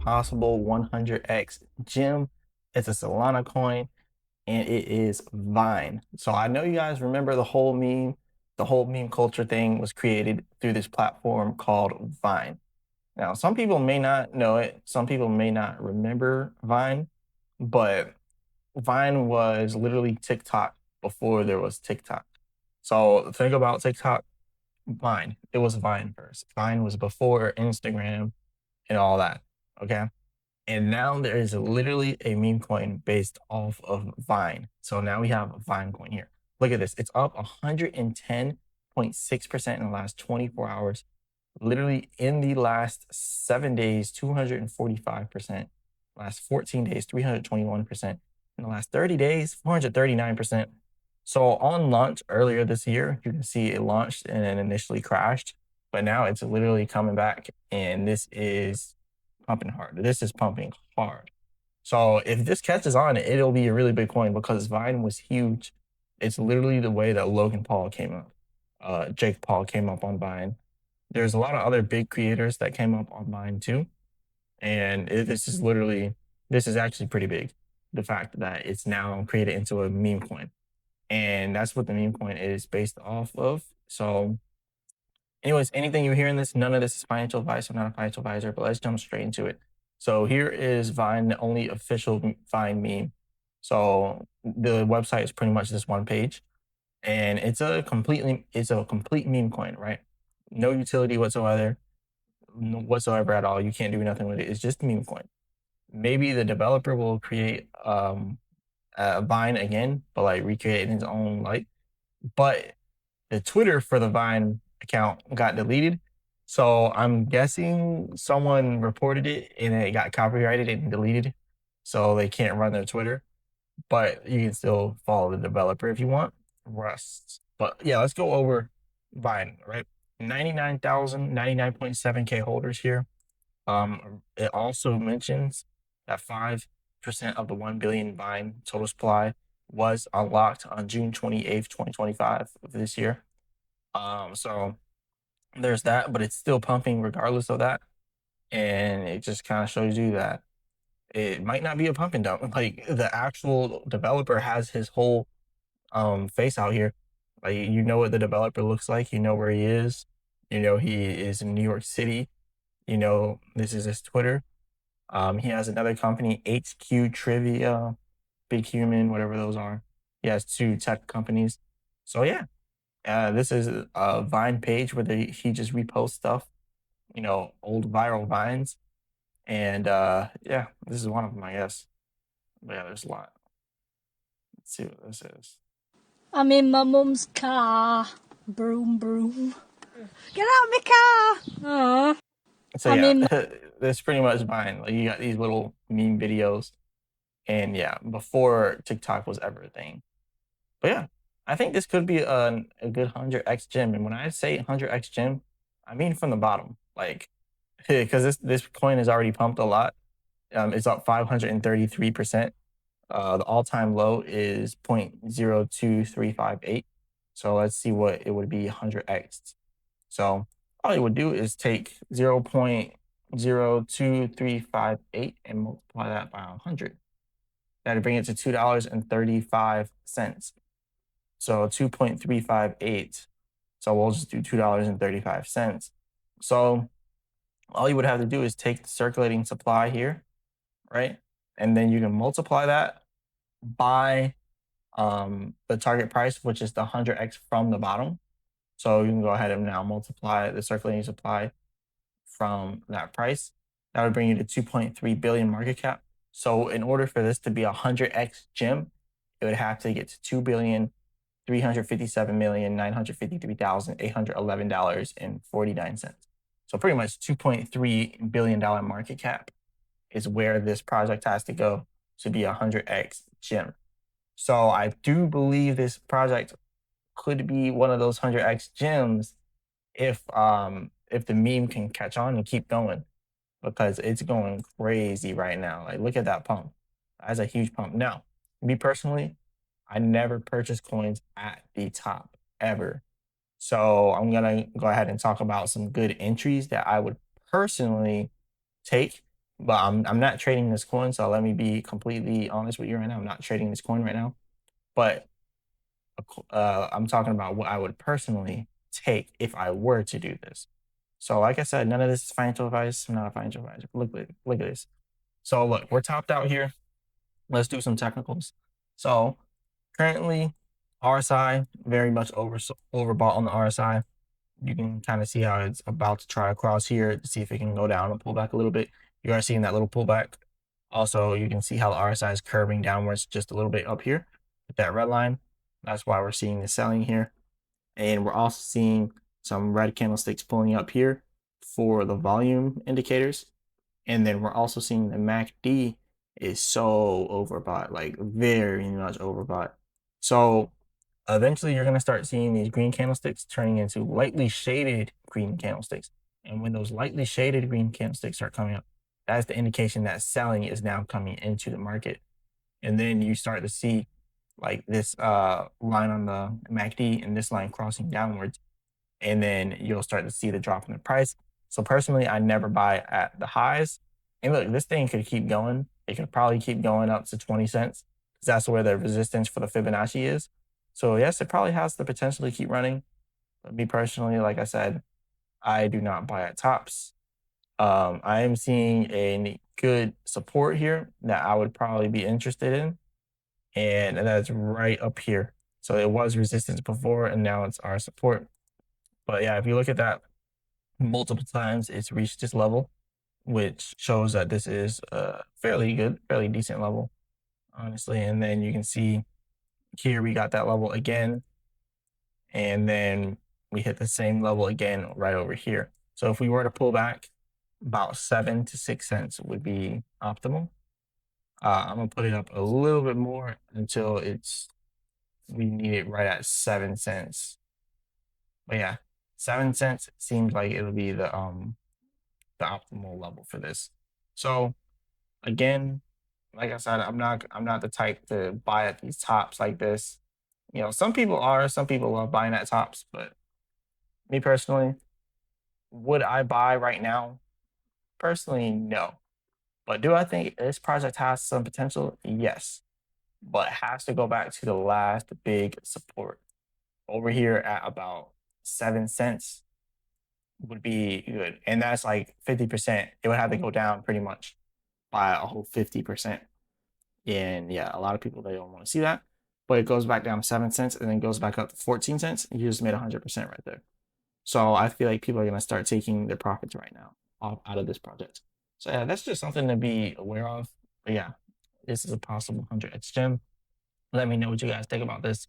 possible 100x gem. It's a Solana coin and it is Vine. So I know you guys remember the whole meme culture thing was created through this platform called Vine. Now, some people may not know it, some people may not remember Vine, but Vine was literally TikTok before there was TikTok. So the thing about TikTok, Vine, it was Vine first. Vine was before Instagram and all that. Okay. And now there is literally a meme coin based off of Vine. So now we have a Vine coin here. Look at this. It's up 110.6% in the last 24 hours. Literally in the last 7 days, 245%. Last 14 days, 321%. In the last 30 days, 439%. So on launch earlier this year, you can see it launched and then initially crashed, but now it's literally coming back and this is pumping hard. This is pumping hard. So if this catches on, it'll be a really big coin because Vine was huge. It's literally the way that Logan Paul came up. Jake Paul came up on Vine. There's a lot of other big creators that came up on Vine too. And this is actually pretty big. The fact that it's now created into a meme coin. And that's what the meme coin is based off of. So anyways, anything you hear in this, none of this is financial advice. I'm not a financial advisor, but let's jump straight into it. So here is Vine, the only official Vine meme. So the website is pretty much this one page, and it's a complete meme coin, right? No utility whatsoever at all. You can't do nothing with it. It's just a meme coin. Maybe the developer will create Vine again, but like recreate it in his own light. But the Twitter for the Vine account got deleted. So I'm guessing someone reported it and it got copyrighted and deleted. So they can't run their Twitter. But you can still follow the developer if you want. Rust. But yeah, let's go over Vine, right? 99.7K holders here. It also mentions that 5% of the 1 billion Vine total supply was unlocked on June 28th, 2025 of this year. So there's that, but it's still pumping regardless of that. And it just kind of shows you that it might not be a pump and dump. Like the actual developer has his whole face out here. Like you know what the developer looks like, you know where he is, you know he is in New York City, you know this is his Twitter. He has another company, HQ Trivia, Big Human, whatever those are. He has two tech companies. So yeah, this is a Vine page where he just reposts stuff, you know, old viral vines. And yeah, this is one of them, I guess. But yeah, there's a lot. Let's see what this is. I'm in my mum's car. Broom, broom. Get out of my car! Aww. So yeah, that's pretty much Vine. Like you got these little meme videos. And yeah, before TikTok was ever a thing. But yeah, I think this could be a good 100x gem. And when I say 100x gem, I mean from the bottom. Like, because this coin is already pumped a lot. It's up 533%. The all-time low is 0.02358. So let's see what it would be 100x. So all you would do is take 0.02358 and multiply that by 100. That'd bring it to $2.35. So 2.358. So we'll just do $2.35. So all you would have to do is take the circulating supply here, right? And then you can multiply that by the target price, which is the 100x from the bottom. So you can go ahead and now multiply the circulating supply from that price. That would bring you to 2.3 billion market cap. So in order for this to be a 100x gem, it would have to get to $2,357,953,811.49. So pretty much $2.3 billion market cap is where this project has to go to be a 100x gem. So I do believe this project could be one of those 100x gems if the meme can catch on and keep going, because it's going crazy right now. Like look at that pump. That's a huge pump. Now, me personally, I never purchase coins at the top ever. So I'm gonna go ahead and talk about some good entries that I would personally take but I'm not trading this coin. So let me be completely honest with you right now. I'm not trading this coin right now, but I'm talking about what I would personally take if I were to do this. So, like I said, none of this is financial advice. I'm not a financial advisor. Look at this. So, look, we're topped out here. Let's do some technicals. So, currently, RSI very much overbought on the RSI. You can kind of see how it's about to try across here to see if it can go down and pull back a little bit. You are seeing that little pullback. Also, you can see how the RSI is curving downwards just a little bit up here with that red line. That's why we're seeing the selling here. And we're also seeing some red candlesticks pulling up here for the volume indicators. And then we're also seeing the MACD is so overbought, like very much overbought. So eventually you're going to start seeing these green candlesticks turning into lightly shaded green candlesticks. And when those lightly shaded green candlesticks start coming up, that's the indication that selling is now coming into the market. And then you start to see like this line on the MACD and this line crossing downwards. And then you'll start to see the drop in the price. So personally, I never buy at the highs. And look, this thing could keep going. It could probably keep going up to 20 cents because that's where the resistance for the Fibonacci is. So yes, it probably has the potential to keep running. But me personally, like I said, I do not buy at tops. I am seeing a good support here that I would probably be interested in. And that's right up here. So it was resistance before, and now it's our support. But yeah, if you look at that multiple times, it's reached this level, which shows that this is a fairly good, fairly decent level, honestly. And then you can see here we got that level again, and then we hit the same level again right over here. So if we were to pull back, about 7 to 6 cents would be optimal. I'm gonna put it up a little bit more until we need it right at 7 cents. But yeah, 7 cents seems like it'll be the optimal level for this. So again, like I said, I'm not the type to buy at these tops like this. You know, some people are, some people love buying at tops, but me personally, would I buy right now? Personally, no. But do I think this project has some potential? Yes. But it has to go back to the last big support over here at about 7 cents would be good. And that's like 50%. It would have to go down pretty much by a whole 50%. And yeah, a lot of people, they don't want to see that. But it goes back down 7 cents and then goes back up to 14 cents. And you just made 100% right there. So I feel like people are going to start taking their profits right now out of this project. So yeah, that's just something to be aware of. But yeah, this is a possible 100x gem. Let me know what you guys think about this.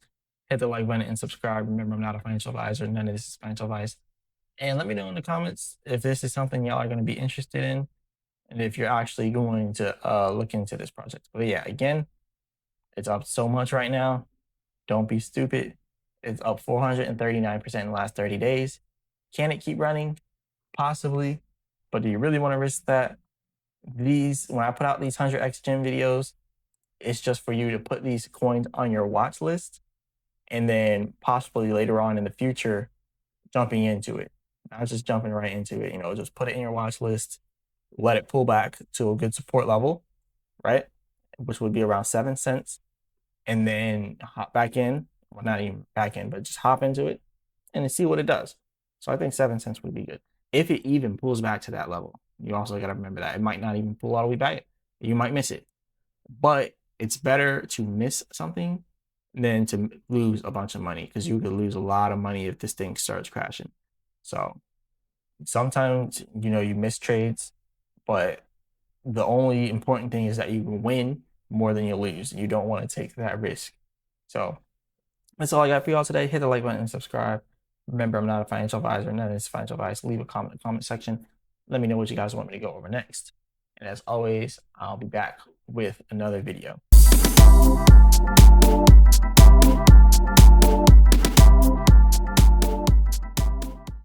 Hit the like button and subscribe. Remember, I'm not a financial advisor. None of this is financial advice. And let me know in the comments if this is something y'all are going to be interested in and if you're actually going to look into this project. But yeah, again, it's up so much right now. Don't be stupid. It's up 439% in the last 30 days. Can it keep running? Possibly. But do you really want to risk that? When I put out these 100x gem videos, it's just for you to put these coins on your watch list and then possibly later on in the future, jumping into it. Not just jumping right into it, just put it in your watch list, let it pull back to a good support level, right? Which would be around 7 cents, and then hop back in. Well, not even back in, but just hop into it and see what it does. So I think 7 cents would be good. If it even pulls back to that level, you also got to remember that it might not even pull all the way back. You might miss it. But it's better to miss something than to lose a bunch of money because you could lose a lot of money if this thing starts crashing. So sometimes, you miss trades, but the only important thing is that you can win more than you lose. And you don't want to take that risk. So that's all I got for y'all today. Hit the like button and subscribe. Remember, I'm not a financial advisor. None of this is financial advice. Leave a comment in the comment section. Let me know what you guys want me to go over next. And as always, I'll be back with another video.